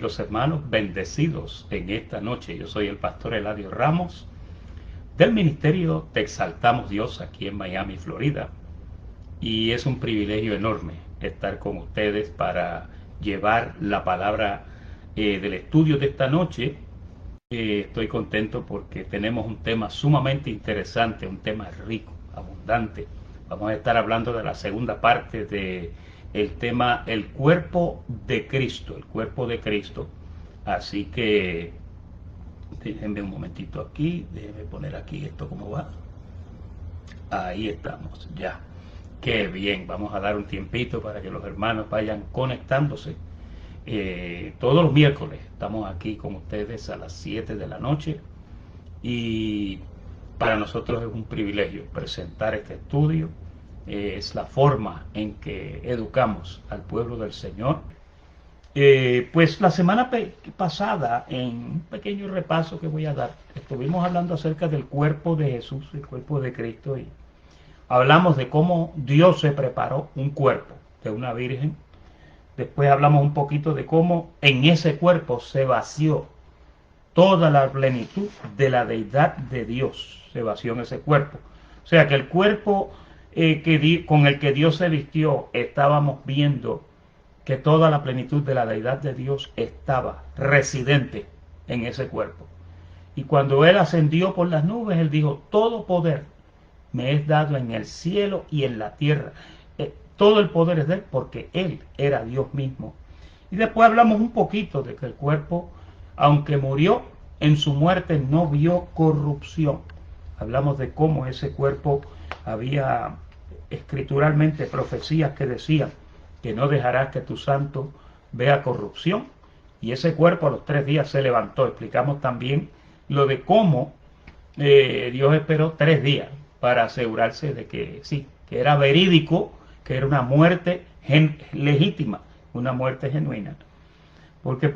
queridos hermanos, bendecidos en esta noche. Yo soy el pastor Eladio Ramos del ministerio Te Exaltamos Dios aquí en Miami, Florida. Y es un privilegio enorme estar con ustedes para llevar la palabra del estudio de esta noche. Estoy contento porque tenemos un tema sumamente interesante, un tema rico, abundante. Vamos a estar hablando de la segunda parte de el tema el cuerpo de Cristo, el cuerpo de Cristo. Así que déjenme un momentito aquí, déjenme poner aquí esto como va. Ahí estamos, ya. Qué bien, vamos a dar un tiempito para que los hermanos vayan conectándose. Todos los miércoles estamos aquí con ustedes a las 7 de la noche y para nosotros es un privilegio presentar este estudio. Es la forma en que educamos al pueblo del Señor. Pues la semana pasada, en un pequeño repaso que voy a dar, estuvimos hablando acerca del cuerpo de Jesús, el cuerpo de Cristo, y hablamos de cómo Dios se preparó un cuerpo de una virgen. Después hablamos un poquito de cómo en ese cuerpo se vació toda la plenitud de la deidad de Dios, se vació en ese cuerpo. O sea que el cuerpo con el que Dios se vistió, estábamos viendo que toda la plenitud de la deidad de Dios estaba residente en ese cuerpo. Y cuando Él ascendió por las nubes, Él dijo, todo poder me es dado en el cielo y en la tierra. Todo el poder es de Él porque Él era Dios mismo. Y después hablamos un poquito de que el cuerpo, aunque murió, en su muerte no vio corrupción. Hablamos de cómo ese cuerpo había escrituralmente profecías que decían que no dejarás que tu santo vea corrupción. Y ese cuerpo a los 3 días se levantó. Explicamos también lo de cómo Dios esperó 3 días para asegurarse de que sí, que era verídico, que era una muerte legítima, una muerte genuina. Porque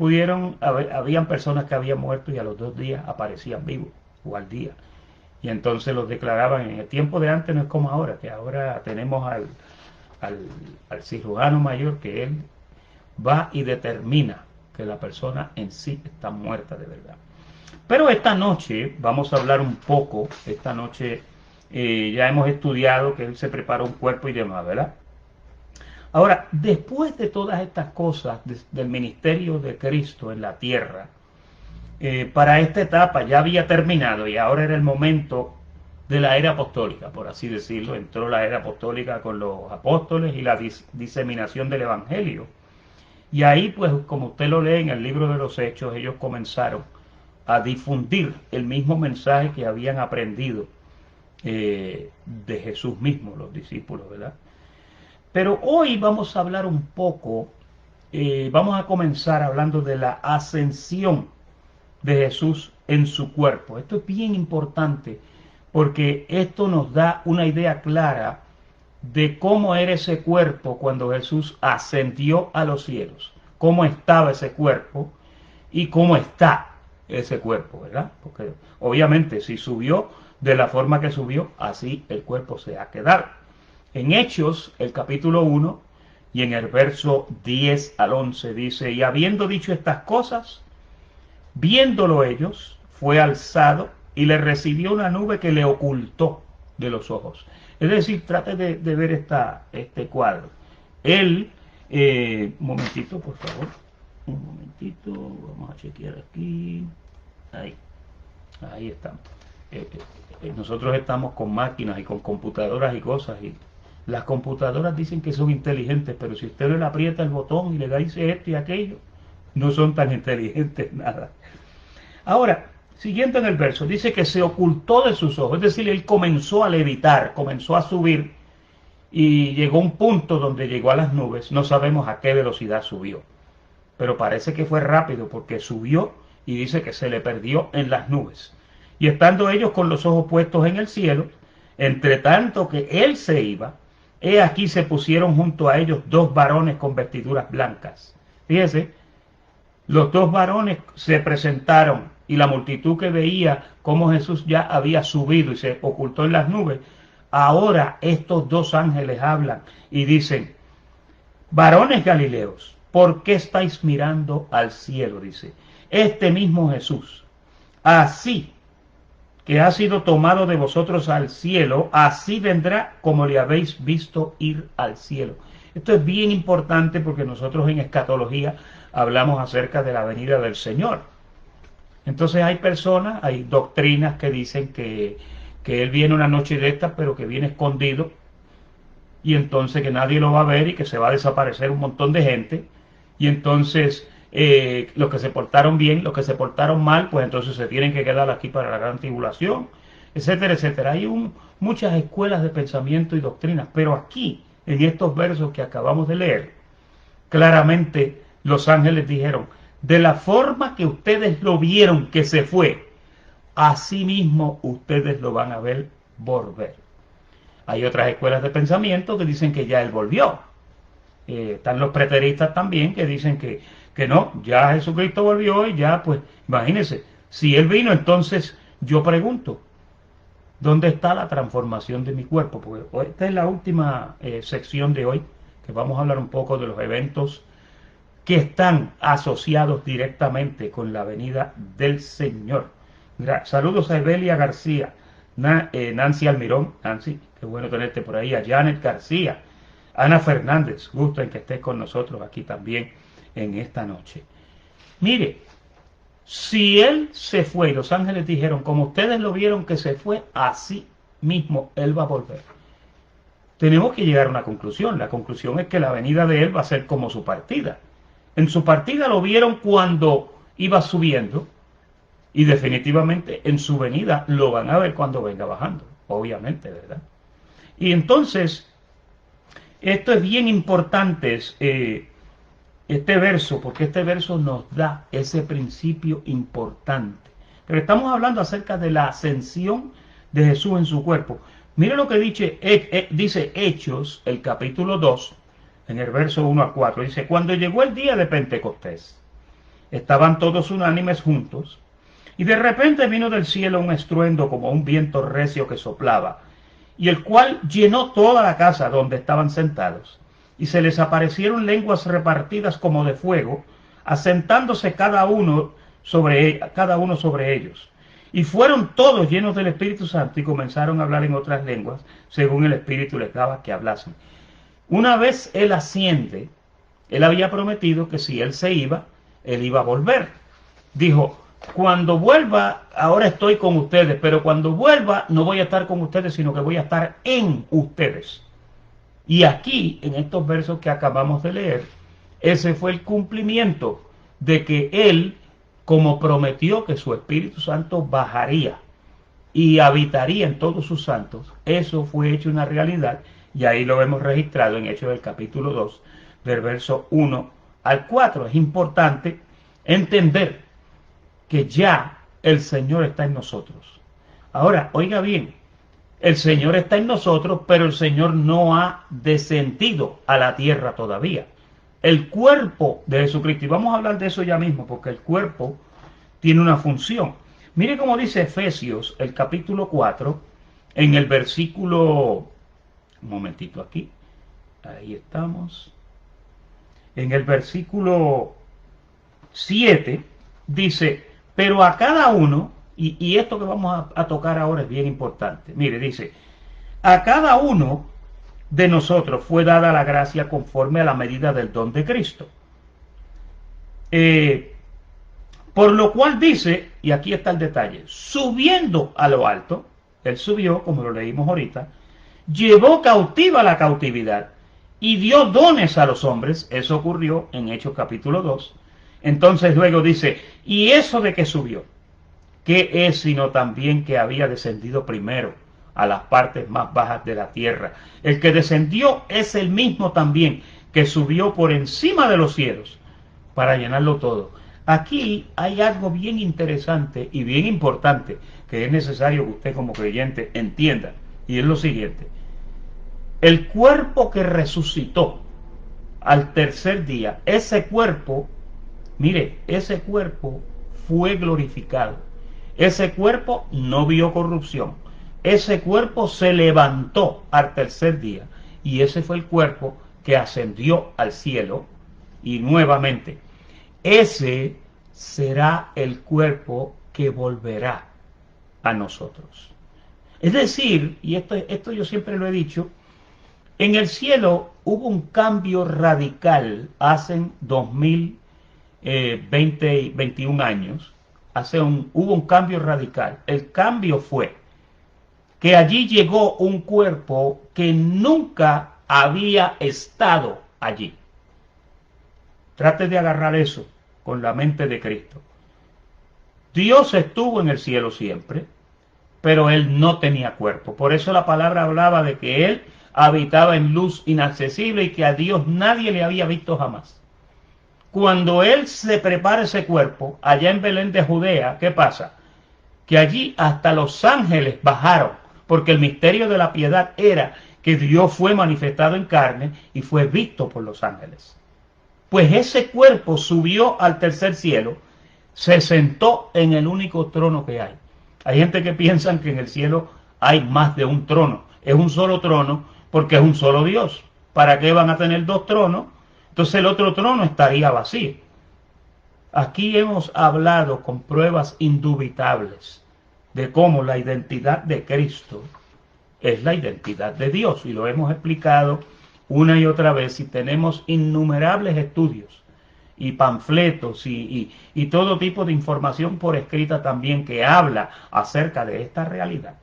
habían personas que habían muerto y a los 2 días aparecían vivos, o al día. Y entonces los declaraban. En el tiempo de antes no es como ahora, que ahora tenemos al cirujano mayor, que él va y determina que la persona en sí está muerta de verdad. Pero esta noche vamos a hablar un poco. Esta noche ya hemos estudiado que Él se preparó un cuerpo y demás, ¿verdad? Ahora, después de todas estas cosas del ministerio de Cristo en la tierra, para esta etapa ya había terminado y ahora era el momento de la era apostólica, por así decirlo. Entró la era apostólica con los apóstoles y la diseminación del evangelio. Y ahí, pues, como usted lo lee en el libro de los Hechos, ellos comenzaron a difundir el mismo mensaje que habían aprendido de Jesús mismo, los discípulos, ¿verdad? Pero hoy vamos a hablar un poco, vamos a comenzar hablando de la ascensión de Jesús en su cuerpo. Esto es bien importante porque esto nos da una idea clara de cómo era ese cuerpo cuando Jesús ascendió a los cielos, cómo estaba ese cuerpo y cómo está ese cuerpo, ¿verdad? Porque obviamente si subió de la forma que subió, así el cuerpo se ha quedado. En Hechos, el capítulo 1 y en el verso 10 al 11 dice, y habiendo dicho estas cosas, viéndolo ellos, fue alzado y le recibió una nube que le ocultó de los ojos. Es decir, trate de ver este cuadro. Él, un momentito, por favor. Un momentito, vamos a chequear aquí. Ahí estamos. Nosotros estamos con máquinas y con computadoras y cosas, y las computadoras dicen que son inteligentes, pero si usted le aprieta el botón y le dice esto y aquello, no son tan inteligentes nada. Ahora, siguiendo en el verso, dice que se ocultó de sus ojos, es decir, él comenzó a levitar, comenzó a subir y llegó a un punto donde llegó a las nubes. No sabemos a qué velocidad subió, pero parece que fue rápido porque subió y dice que se le perdió en las nubes. Y estando ellos con los ojos puestos en el cielo, entre tanto que él se iba, he aquí se pusieron junto a ellos 2 varones con vestiduras blancas. Fíjese, los 2 varones se presentaron y la multitud que veía cómo Jesús ya había subido y se ocultó en las nubes, ahora estos 2 ángeles hablan y dicen, varones galileos, ¿por qué estáis mirando al cielo? Dice, este mismo Jesús, así que ha sido tomado de vosotros al cielo, así vendrá como le habéis visto ir al cielo. Esto es bien importante porque nosotros en escatología hablamos acerca de la venida del Señor. Entonces hay personas, hay doctrinas que dicen que Él viene una noche de estas, pero que viene escondido, y entonces que nadie lo va a ver y que se va a desaparecer un montón de gente, y entonces los que se portaron bien, los que se portaron mal, pues entonces se tienen que quedar aquí para la gran tribulación, etcétera, etcétera. Hay muchas escuelas de pensamiento y doctrinas, pero aquí, en estos versos que acabamos de leer, claramente los ángeles dijeron, de la forma que ustedes lo vieron que se fue, así mismo ustedes lo van a ver volver. Hay otras escuelas de pensamiento que dicen que ya Él volvió. Están los preteristas también que dicen que no, ya Jesucristo volvió y ya, pues, imagínense, si Él vino, entonces yo pregunto, ¿dónde está la transformación de mi cuerpo? Porque esta es la última sección de hoy, que vamos a hablar un poco de los eventos que están asociados directamente con la venida del Señor. Saludos a Evelia García, Nancy Almirón, Nancy, qué bueno tenerte por ahí, a Janet García, Ana Fernández, gusto en que estés con nosotros aquí también en esta noche. Mire, si Él se fue, y los ángeles dijeron, como ustedes lo vieron que se fue, así mismo Él va a volver. Tenemos que llegar a una conclusión. La conclusión es que la venida de Él va a ser como su partida. En su partida lo vieron cuando iba subiendo, y definitivamente en su venida lo van a ver cuando venga bajando, obviamente, ¿verdad? Y entonces, esto es bien importante, este verso, porque este verso nos da ese principio importante. Pero estamos hablando acerca de la ascensión de Jesús en su cuerpo. Mire lo que dice Hechos, el capítulo 2, en el verso 1 a 4. Dice, cuando llegó el día de Pentecostés, estaban todos unánimes juntos, y de repente vino del cielo un estruendo como un viento recio que soplaba, y el cual llenó toda la casa donde estaban sentados, y se les aparecieron lenguas repartidas como de fuego, asentándose cada uno sobre ellos. Y fueron todos llenos del Espíritu Santo y comenzaron a hablar en otras lenguas, según el Espíritu les daba que hablasen. Una vez Él asciende, Él había prometido que si Él se iba, Él iba a volver. Dijo, cuando vuelva, ahora estoy con ustedes, pero cuando vuelva no voy a estar con ustedes, sino que voy a estar en ustedes. Y aquí, en estos versos que acabamos de leer, ese fue el cumplimiento de que Él, como prometió que su Espíritu Santo bajaría y habitaría en todos sus santos, eso fue hecho una realidad, y ahí lo hemos registrado en Hechos del capítulo 2, del verso 1 al 4. Es importante entender que ya el Señor está en nosotros. Ahora, oiga bien, el Señor está en nosotros, pero el Señor no ha descendido a la tierra todavía. El cuerpo de Jesucristo, y vamos a hablar de eso ya mismo, porque el cuerpo tiene una función. Mire cómo dice Efesios, el capítulo 4, en el versículo, un momentito aquí, ahí estamos, en el versículo 7, dice, pero a cada uno, y esto que vamos a tocar ahora es bien importante. Mire, dice, a cada uno de nosotros fue dada la gracia conforme a la medida del don de Cristo. Por lo cual dice, y aquí está el detalle, subiendo a lo alto, Él subió, como lo leímos ahorita, llevó cautiva la cautividad y dio dones a los hombres. Eso ocurrió en Hechos capítulo 2. Entonces luego dice, y eso de que subió, ¿qué es sino también que había descendido primero a las partes más bajas de la tierra? El que descendió es el mismo también que subió por encima de los cielos para llenarlo todo. Aquí hay algo bien interesante y bien importante que es necesario que usted como creyente entienda, y es lo siguiente. El cuerpo que resucitó al tercer día, ese cuerpo, mire, ese cuerpo fue glorificado. Ese cuerpo no vio corrupción. Ese cuerpo se levantó al tercer día. Y ese fue el cuerpo que ascendió al cielo y nuevamente, ese será el cuerpo que volverá a nosotros. Es decir, y esto yo siempre lo he dicho, en el cielo hubo un cambio radical hace 21 años, hubo un cambio radical. El cambio fue que allí llegó un cuerpo que nunca había estado allí. Trate de agarrar eso con la mente de Cristo. Dios estuvo en el cielo siempre, pero Él no tenía cuerpo. Por eso la palabra hablaba de que Él habitaba en luz inaccesible y que a Dios nadie le había visto jamás. Cuando Él se prepara ese cuerpo, allá en Belén de Judea, ¿qué pasa? Que allí hasta los ángeles bajaron, porque el misterio de la piedad era que Dios fue manifestado en carne y fue visto por los ángeles. Pues ese cuerpo subió al tercer cielo, se sentó en el único trono que hay. Hay gente que piensa que en el cielo hay más de un trono. Es un solo trono porque es un solo Dios. ¿Para qué van a tener dos tronos? Entonces el otro trono estaría vacío. Aquí hemos hablado con pruebas indubitables de cómo la identidad de Cristo es la identidad de Dios. Y lo hemos explicado una y otra vez y tenemos innumerables estudios y panfletos y todo tipo de información por escrita también que habla acerca de esta realidad.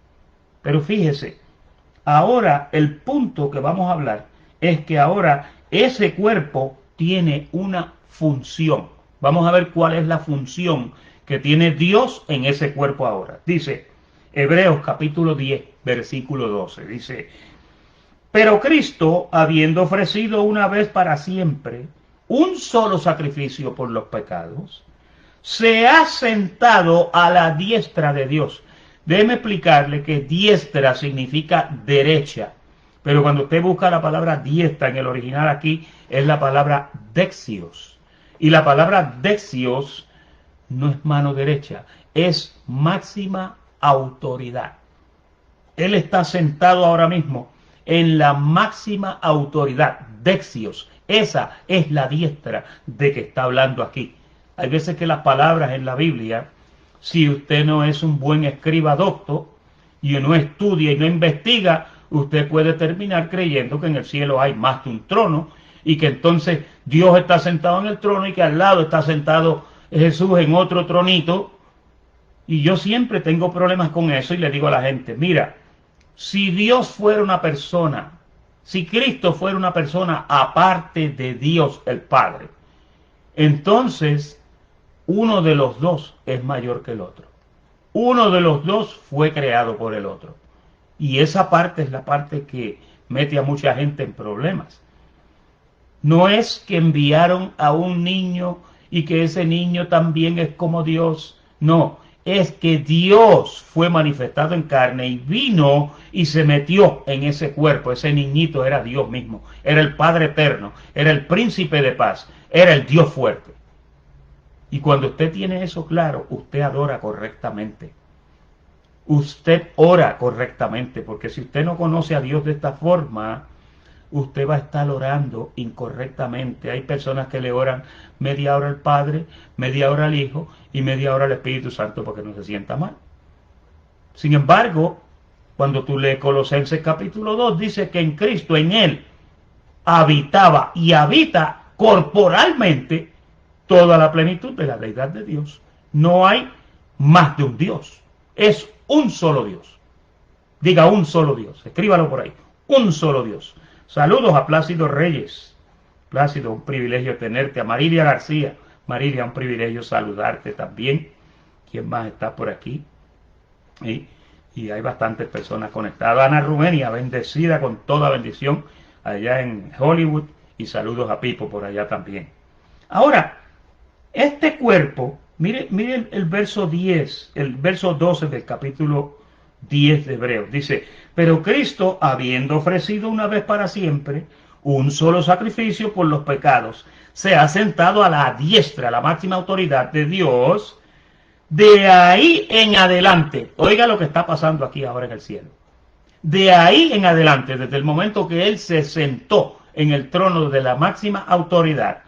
Pero fíjese, ahora el punto que vamos a hablar es que ahora ese cuerpo tiene una función. Vamos a ver cuál es la función que tiene Dios en ese cuerpo ahora. Dice Hebreos capítulo 10, versículo 12. Dice: pero Cristo, habiendo ofrecido una vez para siempre un solo sacrificio por los pecados, se ha sentado a la diestra de Dios. Déjeme explicarle que diestra significa derecha, pero cuando usted busca la palabra diestra en el original aquí es la palabra dexios. Y la palabra dexios no es mano derecha, es máxima autoridad. Él está sentado ahora mismo en la máxima autoridad, dexios. Esa es la diestra de que está hablando aquí. Hay veces que las palabras en la Biblia, si usted no es un buen escriba docto y no estudia y no investiga, usted puede terminar creyendo que en el cielo hay más de un trono y que entonces Dios está sentado en el trono y que al lado está sentado Jesús en otro tronito. Y yo siempre tengo problemas con eso y le digo a la gente, mira, si Dios fuera una persona, si Cristo fuera una persona aparte de Dios el Padre, entonces uno de los dos es mayor que el otro. Uno de los dos fue creado por el otro. Y esa parte es la parte que mete a mucha gente en problemas. No es que enviaron a un niño y que ese niño también es como Dios. No, es que Dios fue manifestado en carne y vino y se metió en ese cuerpo. Ese niñito era Dios mismo, era el Padre eterno, era el príncipe de paz, era el Dios fuerte. Y cuando usted tiene eso claro, usted adora correctamente. Usted ora correctamente, porque si usted no conoce a Dios de esta forma, usted va a estar orando incorrectamente. Hay personas que le oran media hora al Padre, media hora al Hijo y media hora al Espíritu Santo porque no se sienta mal. Sin embargo, cuando tú lees Colosenses capítulo 2, dice que en Cristo, en Él, habitaba y habita corporalmente toda la plenitud de la deidad de Dios. No hay más de un Dios. Es un solo Dios. Diga un solo Dios. Escríbalo por ahí. Un solo Dios. Saludos a Plácido Reyes. Plácido, un privilegio tenerte. A Marilia García. Marilia, un privilegio saludarte también. ¿Quién más está por aquí? Y hay bastantes personas conectadas. Ana Rumenia, bendecida con toda bendición allá en Hollywood. Y saludos a Pipo por allá también. Ahora, este cuerpo, mire el verso 10, el verso 12 del capítulo 10 de Hebreos. Dice: pero Cristo, habiendo ofrecido una vez para siempre un solo sacrificio por los pecados, se ha sentado a la diestra, a la máxima autoridad de Dios. De ahí en adelante, oiga lo que está pasando aquí ahora en el cielo. De ahí en adelante, desde el momento que Él se sentó en el trono de la máxima autoridad,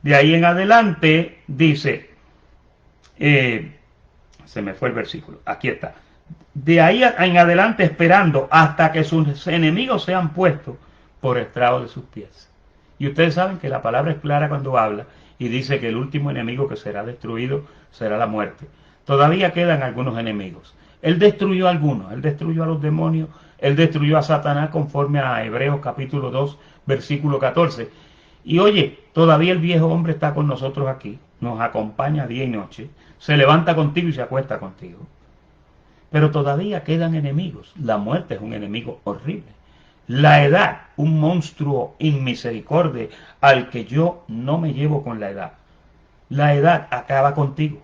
De ahí en adelante dice, se me fue el versículo, aquí está. De ahí en adelante esperando hasta que sus enemigos sean puestos por estrado de sus pies. Y ustedes saben que la palabra es clara cuando habla y dice que el último enemigo que será destruido será la muerte. Todavía quedan algunos enemigos. Él destruyó a algunos, él destruyó a los demonios, él destruyó a Satanás conforme a Hebreos capítulo 2, versículo 14. Y oye, todavía el viejo hombre está con nosotros aquí, nos acompaña día y noche, se levanta contigo y se acuesta contigo. Pero todavía quedan enemigos. La muerte es un enemigo horrible. La edad, un monstruo inmisericordia al que yo no me llevo con la edad. La edad acaba contigo.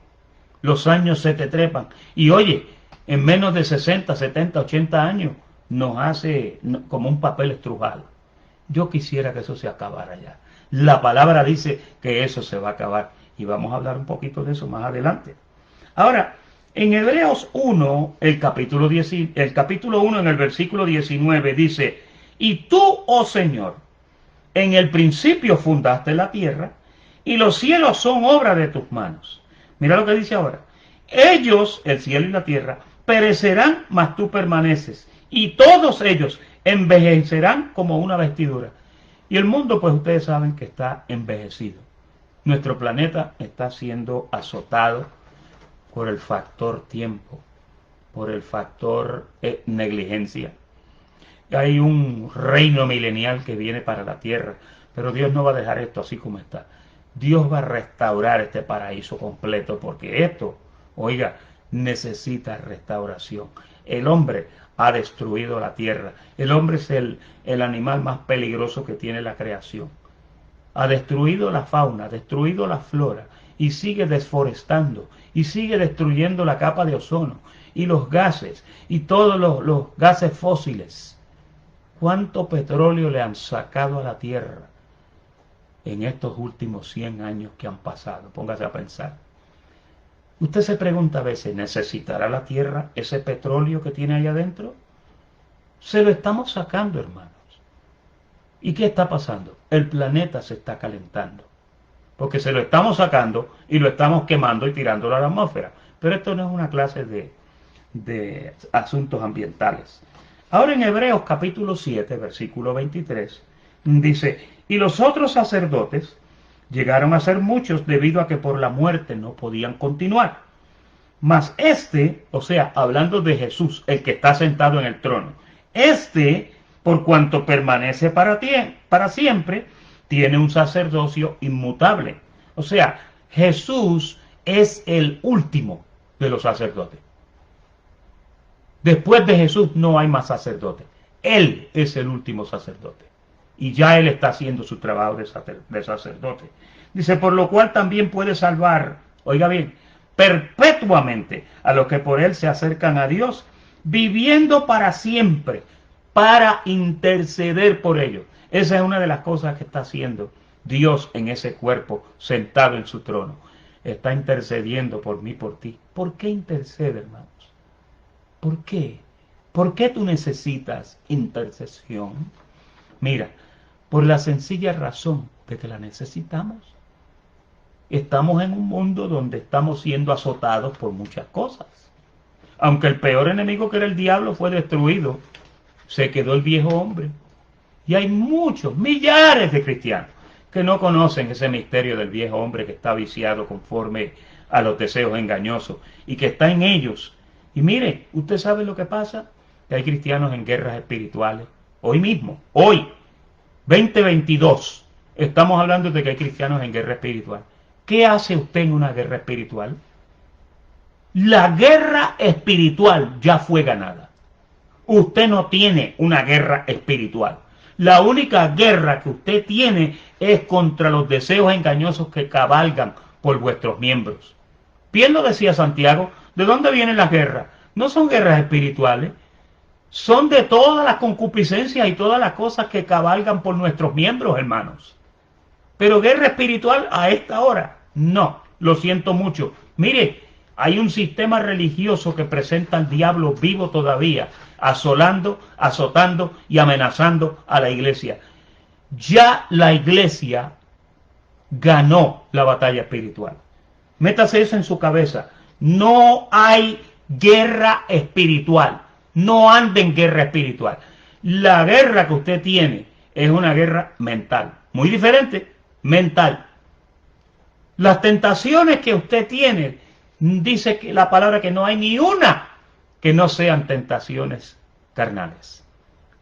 Los años se te trepan. Y oye, en menos de 60, 70, 80 años nos hace como un papel estrujado. Yo quisiera que eso se acabara ya. La palabra dice que eso se va a acabar. Y vamos a hablar un poquito de eso más adelante. Ahora, en Hebreos 1, el capítulo 1 en el versículo 19 dice, y tú, oh Señor, en el principio fundaste la tierra, y los cielos son obra de tus manos. Mira lo que dice ahora. Ellos, el cielo y la tierra, perecerán, mas tú permaneces, y todos ellos envejecerán como una vestidura. Y el mundo, pues ustedes saben que está envejecido. Nuestro planeta está siendo azotado por el factor tiempo, por el factor negligencia. Hay un reino milenial que viene para la tierra, pero Dios no va a dejar esto así como está. Dios va a restaurar este paraíso completo, porque esto, oiga, necesita restauración. El hombre ha destruido la tierra. El hombre es el animal más peligroso que tiene la creación. Ha destruido la fauna, ha destruido la flora, y sigue desforestando, y sigue destruyendo la capa de ozono, y los gases, y todos los gases fósiles. ¿Cuánto petróleo le han sacado a la tierra en estos últimos 100 años que han pasado? Póngase a pensar. Usted se pregunta a veces, ¿necesitará la tierra ese petróleo que tiene ahí adentro? Se lo estamos sacando, hermanos. ¿Y qué está pasando? El planeta se está calentando. Porque se lo estamos sacando y lo estamos quemando y tirándolo a la atmósfera. Pero esto no es una clase de asuntos ambientales. Ahora en Hebreos capítulo 7, versículo 23, dice, y los otros sacerdotes llegaron a ser muchos debido a que por la muerte no podían continuar. Mas este, o sea, hablando de Jesús, el que está sentado en el trono, este, por cuanto permanece para siempre, tiene un sacerdocio inmutable. O sea, Jesús es el último de los sacerdotes. Después de Jesús no hay más sacerdote. Él es el último sacerdote. Y ya Él está haciendo su trabajo de sacerdote. Dice, por lo cual también puede salvar, oiga bien, perpetuamente a los que por Él se acercan a Dios, viviendo para siempre, para interceder por ellos. Esa es una de las cosas que está haciendo Dios en ese cuerpo, sentado en su trono. Está intercediendo por mí, por ti. ¿Por qué intercede, hermanos? ¿Por qué? ¿Por qué tú necesitas intercesión? Mira, por la sencilla razón de que la necesitamos. Estamos en un mundo donde estamos siendo azotados por muchas cosas. Aunque el peor enemigo, que era el diablo, fue destruido, se quedó el viejo hombre. Y hay muchos, millares de cristianos que no conocen ese misterio del viejo hombre que está viciado conforme a los deseos engañosos y que está en ellos. Y mire, usted sabe lo que pasa, que hay cristianos en guerras espirituales. Hoy mismo, hoy, 2022, estamos hablando de que hay cristianos en guerra espiritual. ¿Qué hace usted en una guerra espiritual? La guerra espiritual ya fue ganada. Usted no tiene una guerra espiritual. La única guerra que usted tiene es contra los deseos engañosos que cabalgan por vuestros miembros. Bien lo decía Santiago. ¿De dónde vienen las guerras? No son guerras espirituales. Son de todas las concupiscencias y todas las cosas que cabalgan por nuestros miembros, hermanos. Pero guerra espiritual a esta hora, no. Lo siento mucho. Mire, hay un sistema religioso que presenta al diablo vivo todavía, asolando, azotando y amenazando a la iglesia. Ya la iglesia ganó la batalla espiritual. Métase eso en su cabeza. No hay guerra espiritual. No ande en guerra espiritual. La guerra que usted tiene es una guerra mental. Muy diferente, mental. Las tentaciones que usted tiene, dice que la palabra que no hay ni una que no sean tentaciones carnales.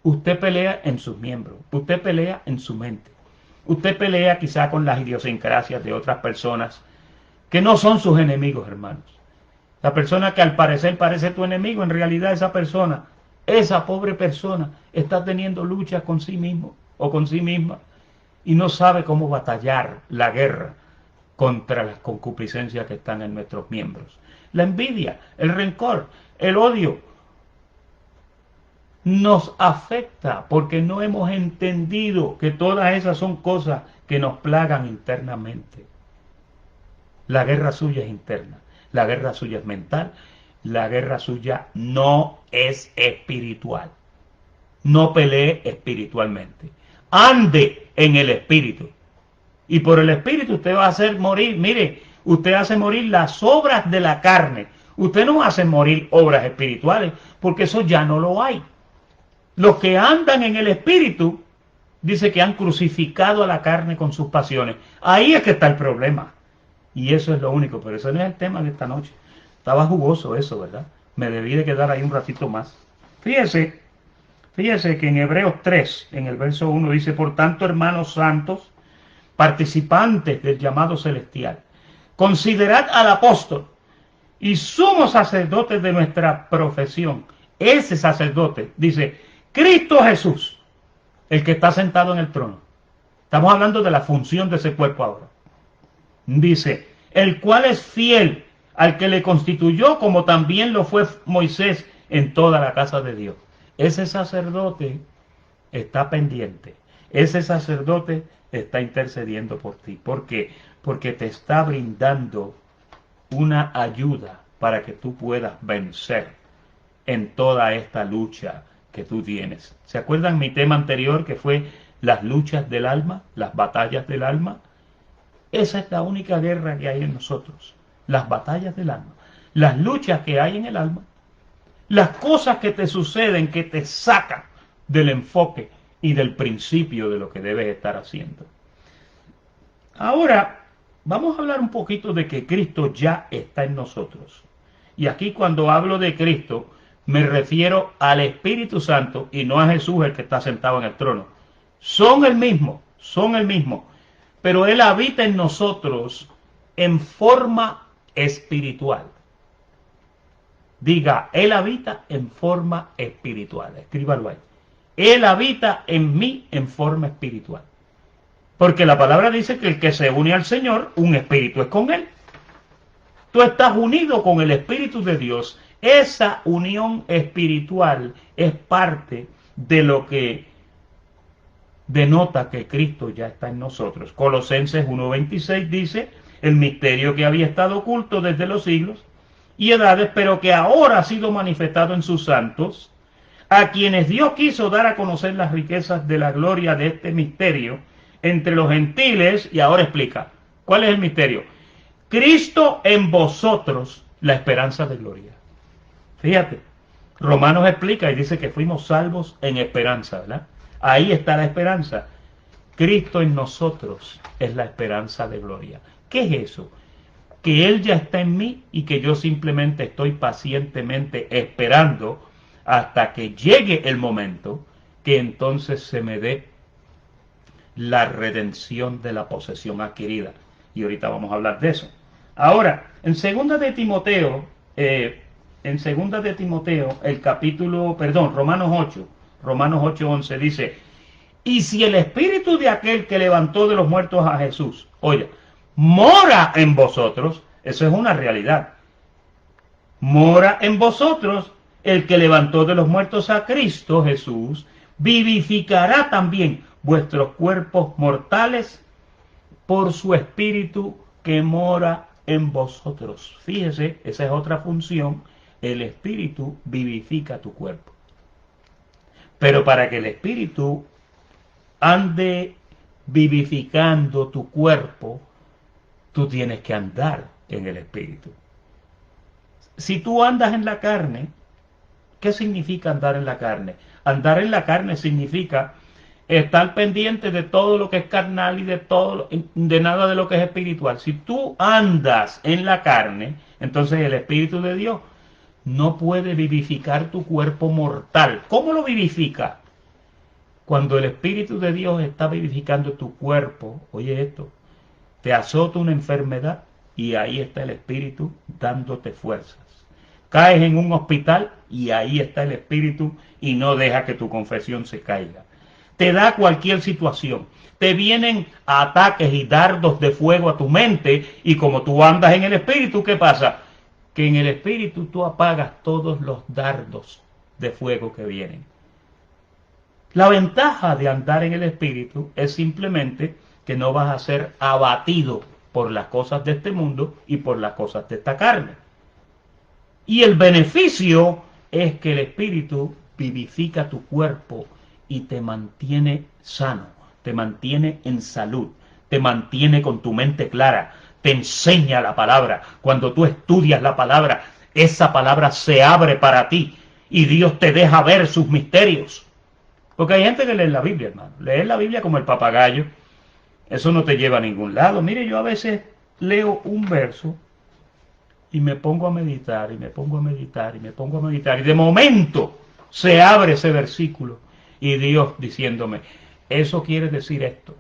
Usted pelea en sus miembros, usted pelea en su mente, usted pelea quizá con las idiosincrasias de otras personas que no son sus enemigos, hermanos. La persona que al parecer parece tu enemigo, en realidad esa persona, esa pobre persona, está teniendo lucha con sí mismo o con sí misma y no sabe cómo batallar la guerra contra las concupiscencias que están en nuestros miembros. La envidia, el rencor, el odio nos afecta porque no hemos entendido que todas esas son cosas que nos plagan internamente. La guerra suya es interna, la guerra suya es mental, la guerra suya no es espiritual. No pelee espiritualmente. Ande en el espíritu. Y por el espíritu usted va a hacer morir, mire, usted hace morir las obras de la carne. Usted no hace morir obras espirituales, porque eso ya no lo hay. Los que andan en el espíritu, dice que han crucificado a la carne con sus pasiones. Ahí es que está el problema. Y eso es lo único, pero eso no es el tema de esta noche. Estaba jugoso eso, ¿verdad? Me debí de quedar ahí un ratito más. Fíjese que en Hebreos 3, en el verso 1, dice, por tanto, hermanos santos, participantes del llamado celestial, considerad al apóstol y sumo sacerdote de nuestra profesión. Ese sacerdote, dice, Cristo Jesús, el que está sentado en el trono. Estamos hablando de la función de ese cuerpo ahora. Dice, el cual es fiel al que le constituyó, como también lo fue Moisés en toda la casa de Dios. Ese sacerdote está pendiente. Ese sacerdote está intercediendo por ti. ¿Por qué? Porque te está brindando una ayuda para que tú puedas vencer en toda esta lucha que tú tienes. ¿Se acuerdan mi tema anterior que fue las luchas del alma, las batallas del alma? Esa es la única guerra que hay en nosotros, las batallas del alma, las luchas que hay en el alma, las cosas que te suceden que te sacan del enfoque y del principio de lo que debes estar haciendo. Ahora, vamos a hablar un poquito de que Cristo ya está en nosotros. Y aquí cuando hablo de Cristo, me refiero al Espíritu Santo y no a Jesús el que está sentado en el trono. Son el mismo, pero Él habita en nosotros en forma espiritual. Diga, Él habita en forma espiritual. Escríbalo ahí. Él habita en mí en forma espiritual. Porque la palabra dice que el que se une al Señor, un espíritu es con Él. Tú estás unido con el Espíritu de Dios. Esa unión espiritual es parte de lo que denota que Cristo ya está en nosotros. Colosenses 1:26 dice, el misterio que había estado oculto desde los siglos y edades, pero que ahora ha sido manifestado en sus santos, a quienes Dios quiso dar a conocer las riquezas de la gloria de este misterio entre los gentiles, y ahora explica, ¿cuál es el misterio? Cristo en vosotros, la esperanza de gloria. Fíjate, Romanos explica y dice que fuimos salvos en esperanza, ¿verdad? Ahí está la esperanza. Cristo en nosotros es la esperanza de gloria. ¿Qué es eso? Que Él ya está en mí y que yo simplemente estoy pacientemente esperando hasta que llegue el momento que entonces se me dé la redención de la posesión adquirida. Y ahorita vamos a hablar de eso. Ahora, en segunda de Timoteo, el capítulo, Romanos 8:11 dice, y si el espíritu de aquel que levantó de los muertos a Jesús, oye, mora en vosotros, eso es una realidad, mora en vosotros, el que levantó de los muertos a Cristo Jesús, vivificará también vuestros cuerpos mortales por su espíritu que mora en vosotros. Fíjese, esa es otra función, el espíritu vivifica tu cuerpo. Pero para que el espíritu ande vivificando tu cuerpo, tú tienes que andar en el Espíritu. Si tú andas en la carne, ¿qué significa andar en la carne? Andar en la carne significa estar pendiente de todo lo que es carnal y de nada de lo que es espiritual. Si tú andas en la carne, entonces el Espíritu de Dios no puede vivificar tu cuerpo mortal. ¿Cómo lo vivifica? Cuando el Espíritu de Dios está vivificando tu cuerpo, oye esto, te azota una enfermedad y ahí está el Espíritu dándote fuerzas. Caes en un hospital y ahí está el Espíritu y no deja que tu confesión se caiga. Te da cualquier situación. Te vienen ataques y dardos de fuego a tu mente y como tú andas en el Espíritu, ¿qué pasa? Que en el Espíritu tú apagas todos los dardos de fuego que vienen. La ventaja de andar en el Espíritu es simplemente que no vas a ser abatido por las cosas de este mundo y por las cosas de esta carne. Y el beneficio es que el Espíritu vivifica tu cuerpo y te mantiene sano, te mantiene en salud, te mantiene con tu mente clara, te enseña la palabra. Cuando tú estudias la palabra, esa palabra se abre para ti y Dios te deja ver sus misterios. Porque hay gente que lee la Biblia, hermano. Leer la Biblia como el papagayo, eso no te lleva a ningún lado. Mire, yo a veces leo un verso y me pongo a meditar, y me pongo a meditar, y me pongo a meditar. Y de momento se abre ese versículo y Dios diciéndome, eso quiere decir esto.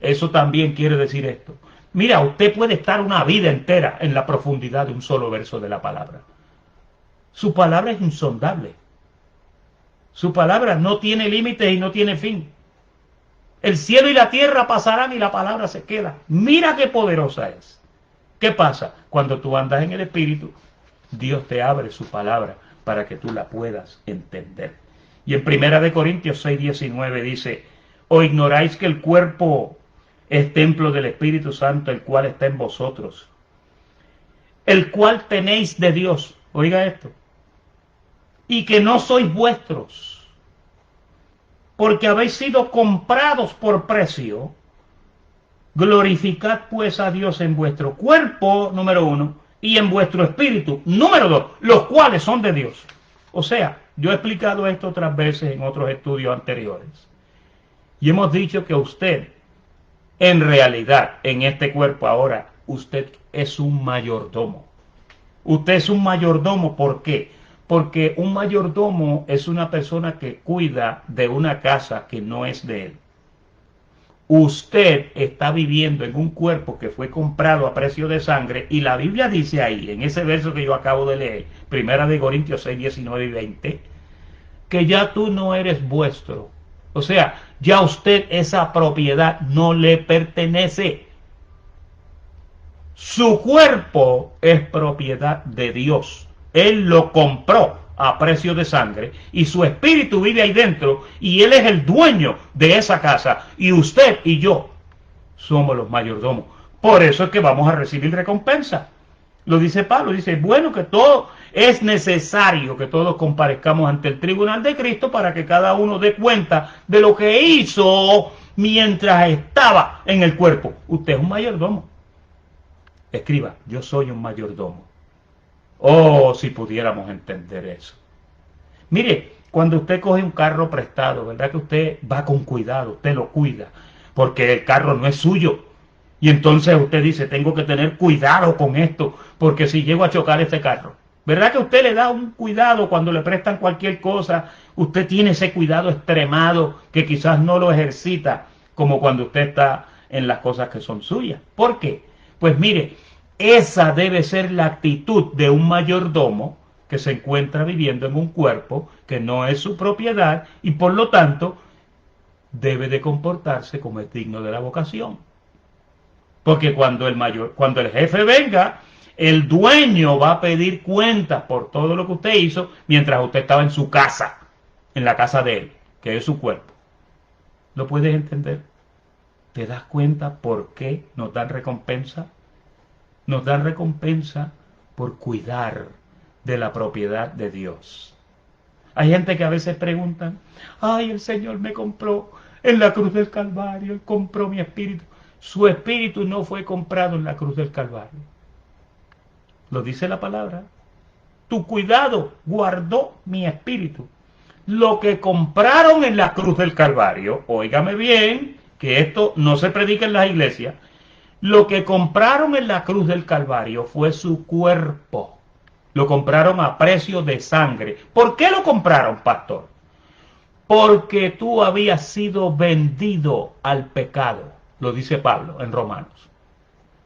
Eso también quiere decir esto. Mira, usted puede estar una vida entera en la profundidad de un solo verso de la palabra. Su palabra es insondable. Su palabra no tiene límites y no tiene fin. El cielo y la tierra pasarán y la palabra se queda. Mira qué poderosa es. ¿Qué pasa? Cuando tú andas en el Espíritu, Dios te abre su palabra para que tú la puedas entender. Y en 1 Corintios 6:19 dice, ¿o ignoráis que el cuerpo es templo del Espíritu Santo, el cual está en vosotros, el cual tenéis de Dios? Oiga esto. Y que no sois vuestros, porque habéis sido comprados por precio. Glorificad pues a Dios en vuestro cuerpo, número 1, y en vuestro espíritu, número 2, los cuales son de Dios. O sea, yo he explicado esto otras veces en otros estudios anteriores. Y hemos dicho que usted, en realidad, en este cuerpo ahora, usted es un mayordomo. Usted es un mayordomo, ¿por qué? Porque un mayordomo es una persona que cuida de una casa que no es de él. Usted está viviendo en un cuerpo que fue comprado a precio de sangre y la Biblia dice ahí, en ese verso que yo acabo de leer, 1 Corintios 6:19 y 20, que ya tú no eres vuestro. O sea, ya usted esa propiedad no le pertenece. Su cuerpo es propiedad de Dios. Él lo compró a precio de sangre y su espíritu vive ahí dentro y él es el dueño de esa casa y usted y yo somos los mayordomos. Por eso es que vamos a recibir recompensa. Lo dice Pablo, dice, bueno, que todo es necesario que todos comparezcamos ante el tribunal de Cristo para que cada uno dé cuenta de lo que hizo mientras estaba en el cuerpo. Usted es un mayordomo. Escriba, yo soy un mayordomo. Oh, si pudiéramos entender eso. Mire, cuando usted coge un carro prestado, ¿verdad que usted va con cuidado? Usted lo cuida, porque el carro no es suyo. Y entonces usted dice, tengo que tener cuidado con esto, porque si llego a chocar este carro. ¿Verdad que usted le da un cuidado cuando le prestan cualquier cosa? Usted tiene ese cuidado extremado que quizás no lo ejercita como cuando usted está en las cosas que son suyas. ¿Por qué? Pues mire, esa debe ser la actitud de un mayordomo que se encuentra viviendo en un cuerpo que no es su propiedad y por lo tanto debe de comportarse como es digno de la vocación. Porque cuando el jefe venga, el dueño va a pedir cuentas por todo lo que usted hizo mientras usted estaba en su casa, en la casa de él, que es su cuerpo. ¿Lo puedes entender? ¿Te das cuenta por qué nos dan recompensa? Nos dan recompensa por cuidar de la propiedad de Dios. Hay gente que a veces preguntan, ay, el Señor me compró en la cruz del Calvario, Él compró mi espíritu. Su espíritu no fue comprado en la cruz del Calvario. Lo dice la palabra. Tu cuidado guardó mi espíritu. Lo que compraron en la cruz del Calvario, óigame bien, que esto no se predica en las iglesias, lo que compraron en la cruz del Calvario fue su cuerpo. Lo compraron a precio de sangre. ¿Por qué lo compraron, pastor? Porque tú habías sido vendido al pecado, lo dice Pablo en Romanos.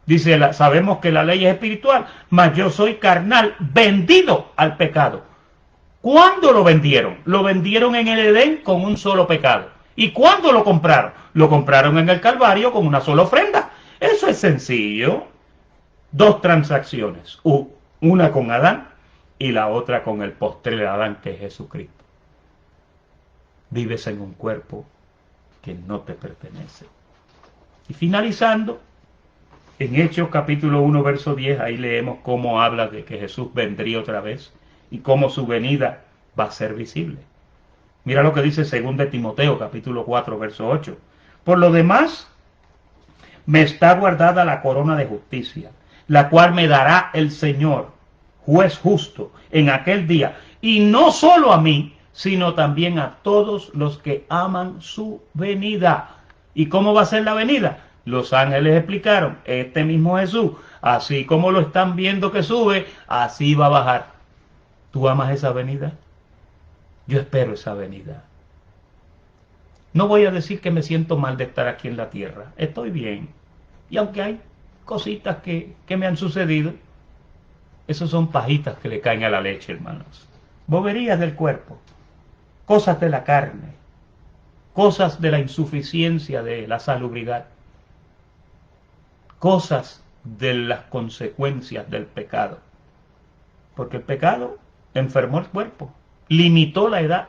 Dice, sabemos que la ley es espiritual, mas yo soy carnal, vendido al pecado. ¿Cuándo lo vendieron? Lo vendieron en el Edén con un solo pecado. ¿Y cuándo lo compraron? Lo compraron en el Calvario con una sola ofrenda. Eso es sencillo. Dos transacciones. Una con Adán y la otra con el postrer Adán, que es Jesucristo. Vives en un cuerpo que no te pertenece. Y finalizando, en Hechos capítulo 1, verso 10, ahí leemos cómo habla de que Jesús vendría otra vez y cómo su venida va a ser visible. Mira lo que dice 2 Timoteo capítulo 4, verso 8. Por lo demás, me está guardada la corona de justicia, la cual me dará el Señor, juez justo, en aquel día, y no solo a mí, sino también a todos los que aman su venida. ¿Y cómo va a ser la venida? Los ángeles explicaron, este mismo Jesús, así como lo están viendo que sube, así va a bajar. ¿Tú amas esa venida? Yo espero esa venida. No voy a decir que me siento mal de estar aquí en la tierra. Estoy bien. Y aunque hay cositas que me han sucedido, esos son pajitas que le caen a la leche, hermanos. Boberías del cuerpo. Cosas de la carne. Cosas de la insuficiencia de la salubridad. Cosas de las consecuencias del pecado. Porque el pecado enfermó el cuerpo, limitó la edad.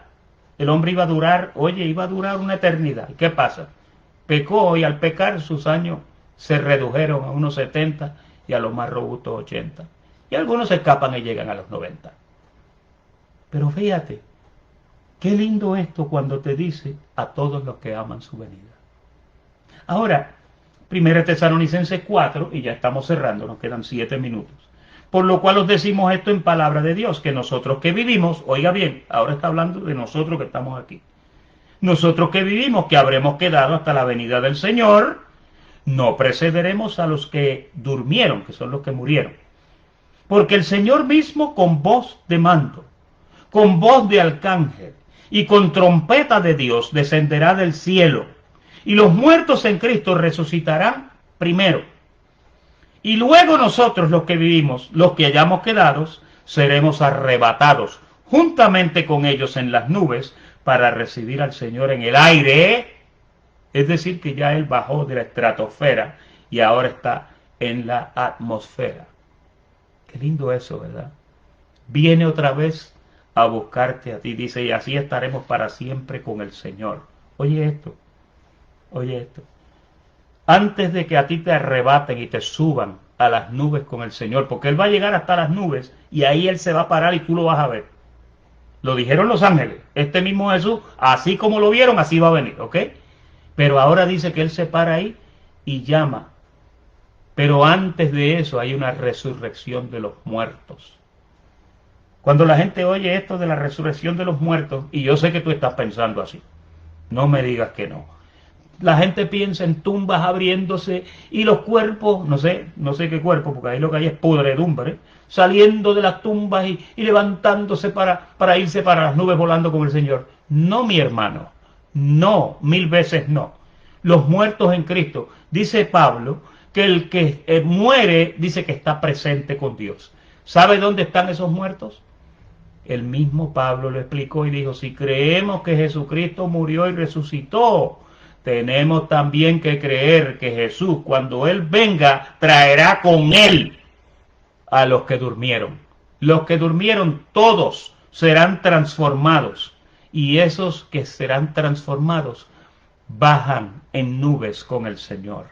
El hombre iba a durar una eternidad. ¿Y qué pasa? Pecó y al pecar sus años se redujeron a unos 70 y a los más robustos 80. Y algunos se escapan y llegan a los 90. Pero fíjate, qué lindo esto cuando te dice a todos los que aman su venida. Ahora, 1 Tesalonicenses 4, y ya estamos cerrando, nos quedan 7 minutos. Por lo cual os decimos esto en palabra de Dios, que nosotros que vivimos, oiga bien, ahora está hablando de nosotros que estamos aquí. Nosotros que vivimos, que habremos quedado hasta la venida del Señor, no precederemos a los que durmieron, que son los que murieron. Porque el Señor mismo con voz de mando, con voz de arcángel y con trompeta de Dios descenderá del cielo. Y los muertos en Cristo resucitarán primero. Y luego nosotros los que vivimos, los que hayamos quedado, seremos arrebatados juntamente con ellos en las nubes para recibir al Señor en el aire. Es decir, que ya Él bajó de la estratosfera y ahora está en la atmósfera. Qué lindo eso, ¿verdad? Viene otra vez a buscarte a ti, dice, y así estaremos para siempre con el Señor. Oye esto. Oye esto, antes de que a ti te arrebaten y te suban a las nubes con el Señor, porque Él va a llegar hasta las nubes y ahí Él se va a parar y tú lo vas a ver. Lo dijeron los ángeles, este mismo Jesús, así como lo vieron, así va a venir, ¿ok? Pero ahora dice que Él se para ahí y llama. Pero antes de eso hay una resurrección de los muertos. Cuando la gente oye esto de la resurrección de los muertos, y yo sé que tú estás pensando así, no me digas que no. La gente piensa en tumbas abriéndose y los cuerpos, no sé qué cuerpo, porque ahí lo que hay es podredumbre, saliendo de las tumbas y levantándose para irse para las nubes volando con el Señor. No, mi hermano, no, 1000 veces no. Los muertos en Cristo, dice Pablo, que el que muere, dice que está presente con Dios. ¿Sabe dónde están esos muertos? El mismo Pablo lo explicó y dijo, si creemos que Jesucristo murió y resucitó, tenemos también que creer que Jesús, cuando Él venga, traerá con Él a los que durmieron. Los que durmieron todos serán transformados. Y esos que serán transformados bajan en nubes con el Señor.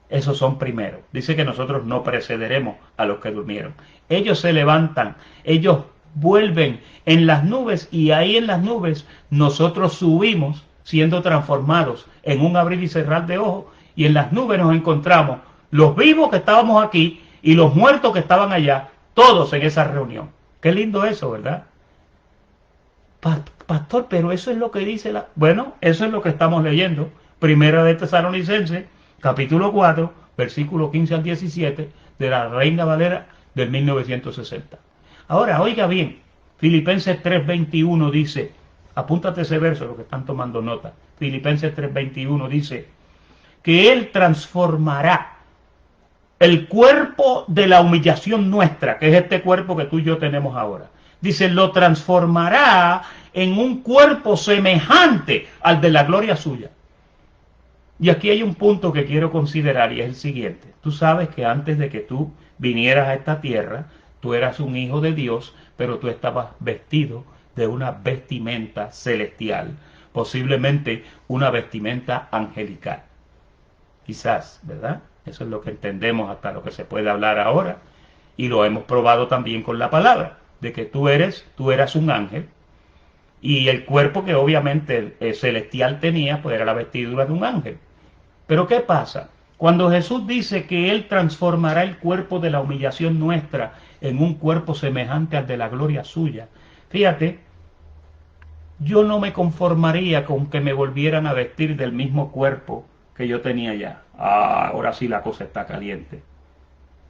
Esos son primero. Dice que nosotros no precederemos a los que durmieron. Ellos se levantan, ellos vuelven en las nubes y ahí en las nubes nosotros subimos siendo transformados en un abrir y cerrar de ojos, y en las nubes nos encontramos los vivos que estábamos aquí y los muertos que estaban allá, todos en esa reunión. Qué lindo eso, ¿verdad? Pastor, pero eso es lo que dice la... Bueno, eso es lo que estamos leyendo. Primera de Tesalonicenses, capítulo 4, versículo 15 al 17, de la Reina Valera del 1960. Ahora, oiga bien, Filipenses 3:21 dice, apúntate ese verso, los que están tomando nota. Filipenses 3:21 dice que Él transformará el cuerpo de la humillación nuestra, que es este cuerpo que tú y yo tenemos ahora. Dice, lo transformará en un cuerpo semejante al de la gloria suya. Y aquí hay un punto que quiero considerar y es el siguiente. Tú sabes que antes de que tú vinieras a esta tierra, tú eras un hijo de Dios, pero tú estabas vestido de una vestimenta celestial, posiblemente una vestimenta angelical. Quizás, ¿verdad? Eso es lo que entendemos hasta lo que se puede hablar ahora, y lo hemos probado también con la palabra, de que tú eras un ángel, y el cuerpo que obviamente celestial tenía, pues era la vestidura de un ángel. Pero ¿qué pasa? Cuando Jesús dice que Él transformará el cuerpo de la humillación nuestra en un cuerpo semejante al de la gloria suya, fíjate, yo no me conformaría con que me volvieran a vestir del mismo cuerpo que yo tenía ya. Ahora sí la cosa está caliente.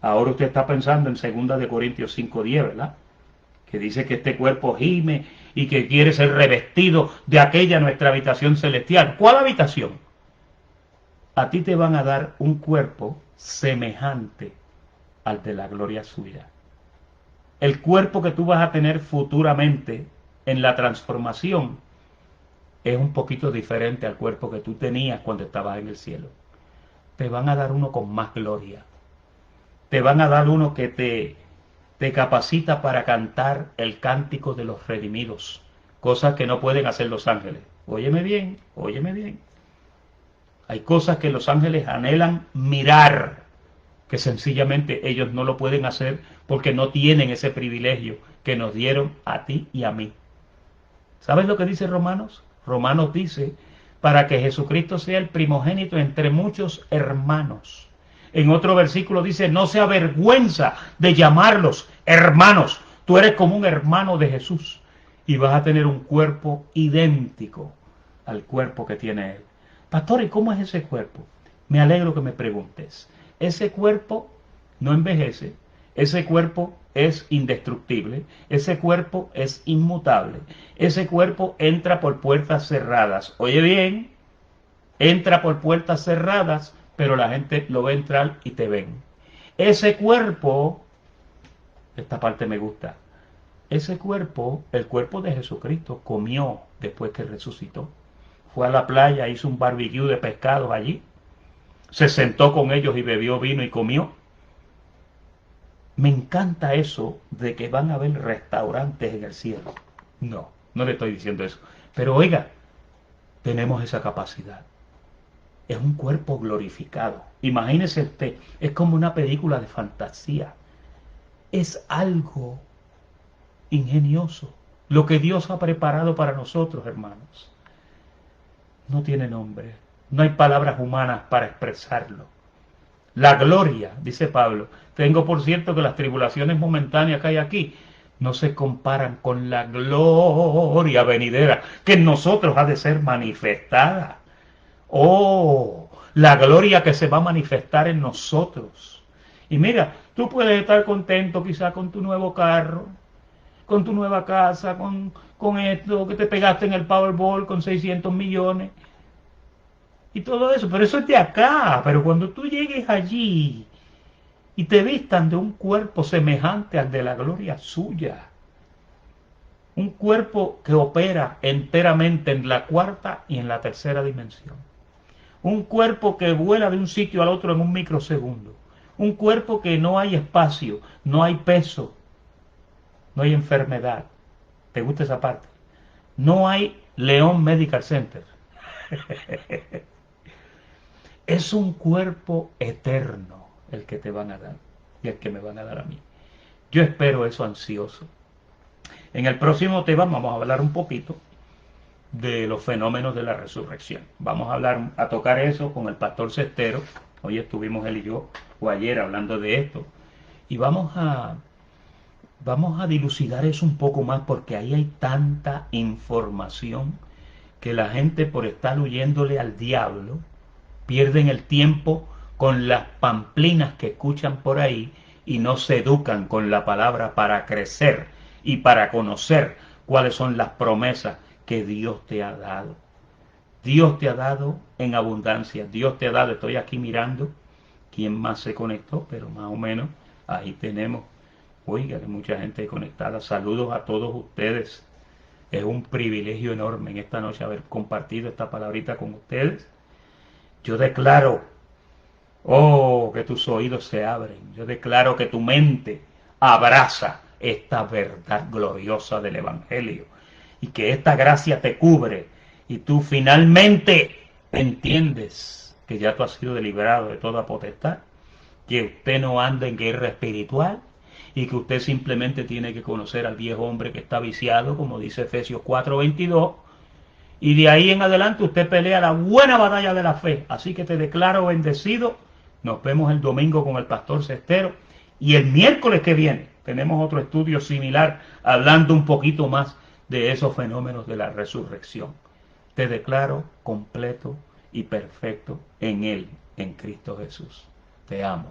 Ahora usted está pensando en 2 de Corintios 5:10, ¿verdad? Que dice que este cuerpo gime y que quiere ser revestido de aquella nuestra habitación celestial. ¿Cuál habitación? A ti te van a dar un cuerpo semejante al de la gloria suya. El cuerpo que tú vas a tener futuramente en la transformación es un poquito diferente al cuerpo que tú tenías cuando estabas en el cielo. Te van a dar uno con más gloria. Te van a dar uno que te capacita para cantar el cántico de los redimidos, cosas que no pueden hacer los ángeles. Óyeme bien, óyeme bien. Hay cosas que los ángeles anhelan mirar, que sencillamente ellos no lo pueden hacer porque no tienen ese privilegio que nos dieron a ti y a mí. ¿Sabes lo que dice Romanos? Romanos dice, para que Jesucristo sea el primogénito entre muchos hermanos. En otro versículo dice, no se avergüenza de llamarlos hermanos. Tú eres como un hermano de Jesús y vas a tener un cuerpo idéntico al cuerpo que tiene Él. Pastor, ¿y cómo es ese cuerpo? Me alegro que me preguntes. Ese cuerpo no envejece, ese cuerpo es indestructible, ese cuerpo es inmutable, ese cuerpo entra por puertas cerradas. Oye bien, entra por puertas cerradas, pero la gente lo ve entrar y te ven. Ese cuerpo, esta parte me gusta, ese cuerpo, el cuerpo de Jesucristo, comió después que resucitó. Fue a la playa, hizo un barbecue de pescados allí, se sentó con ellos y bebió vino y comió. Me encanta eso de que van a haber restaurantes en el cielo. No, no le estoy diciendo eso. Pero oiga, tenemos esa capacidad. Es un cuerpo glorificado. Imagínese usted, es como una película de fantasía. Es algo ingenioso. Lo que Dios ha preparado para nosotros, hermanos. No tiene nombre. No hay palabras humanas para expresarlo. La gloria, dice Pablo. Tengo por cierto que las tribulaciones momentáneas que hay aquí no se comparan con la gloria venidera que en nosotros ha de ser manifestada. Oh, la gloria que se va a manifestar en nosotros. Y mira, tú puedes estar contento quizá con tu nuevo carro, con tu nueva casa, con esto que te pegaste en el Powerball con 600 millones y todo eso, pero eso es de acá. Pero cuando tú llegues allí y te vistan de un cuerpo semejante al de la gloria suya, un cuerpo que opera enteramente en la cuarta y en la tercera dimensión, un cuerpo que vuela de un sitio al otro en un microsegundo, un cuerpo que no hay espacio, no hay peso, no hay enfermedad. ¿Te gusta esa parte? No hay León Medical Center. Es un cuerpo eterno el que te van a dar y el que me van a dar a mí. Yo espero eso ansioso. En el próximo tema vamos a hablar un poquito de los fenómenos de la resurrección. Vamos a hablar, a tocar eso con el pastor Cestero. Hoy estuvimos él y yo, o ayer, hablando de esto. Y vamos a dilucidar eso un poco más, porque ahí hay tanta información que la gente, por estar huyéndole al diablo, pierden el tiempo con las pamplinas que escuchan por ahí y no se educan con la palabra para crecer y para conocer cuáles son las promesas que Dios te ha dado. Dios te ha dado en abundancia. Dios te ha dado, estoy aquí mirando quién más se conectó, pero más o menos ahí tenemos. Oiga, que mucha gente conectada. Saludos a todos ustedes. Es un privilegio enorme en esta noche haber compartido esta palabrita con ustedes. Yo declaro, oh, que tus oídos se abren. Yo declaro que tu mente abraza esta verdad gloriosa del Evangelio y que esta gracia te cubre y tú finalmente entiendes que ya tú has sido librado de toda potestad, que usted no anda en guerra espiritual y que usted simplemente tiene que conocer al viejo hombre que está viciado, como dice Efesios 4:22, y de ahí en adelante usted pelea la buena batalla de la fe. Así que te declaro bendecido. Nos vemos el domingo con el pastor Cestero. Y el miércoles que viene tenemos otro estudio similar, hablando un poquito más de esos fenómenos de la resurrección. Te declaro completo y perfecto en Él, en Cristo Jesús. Te amo.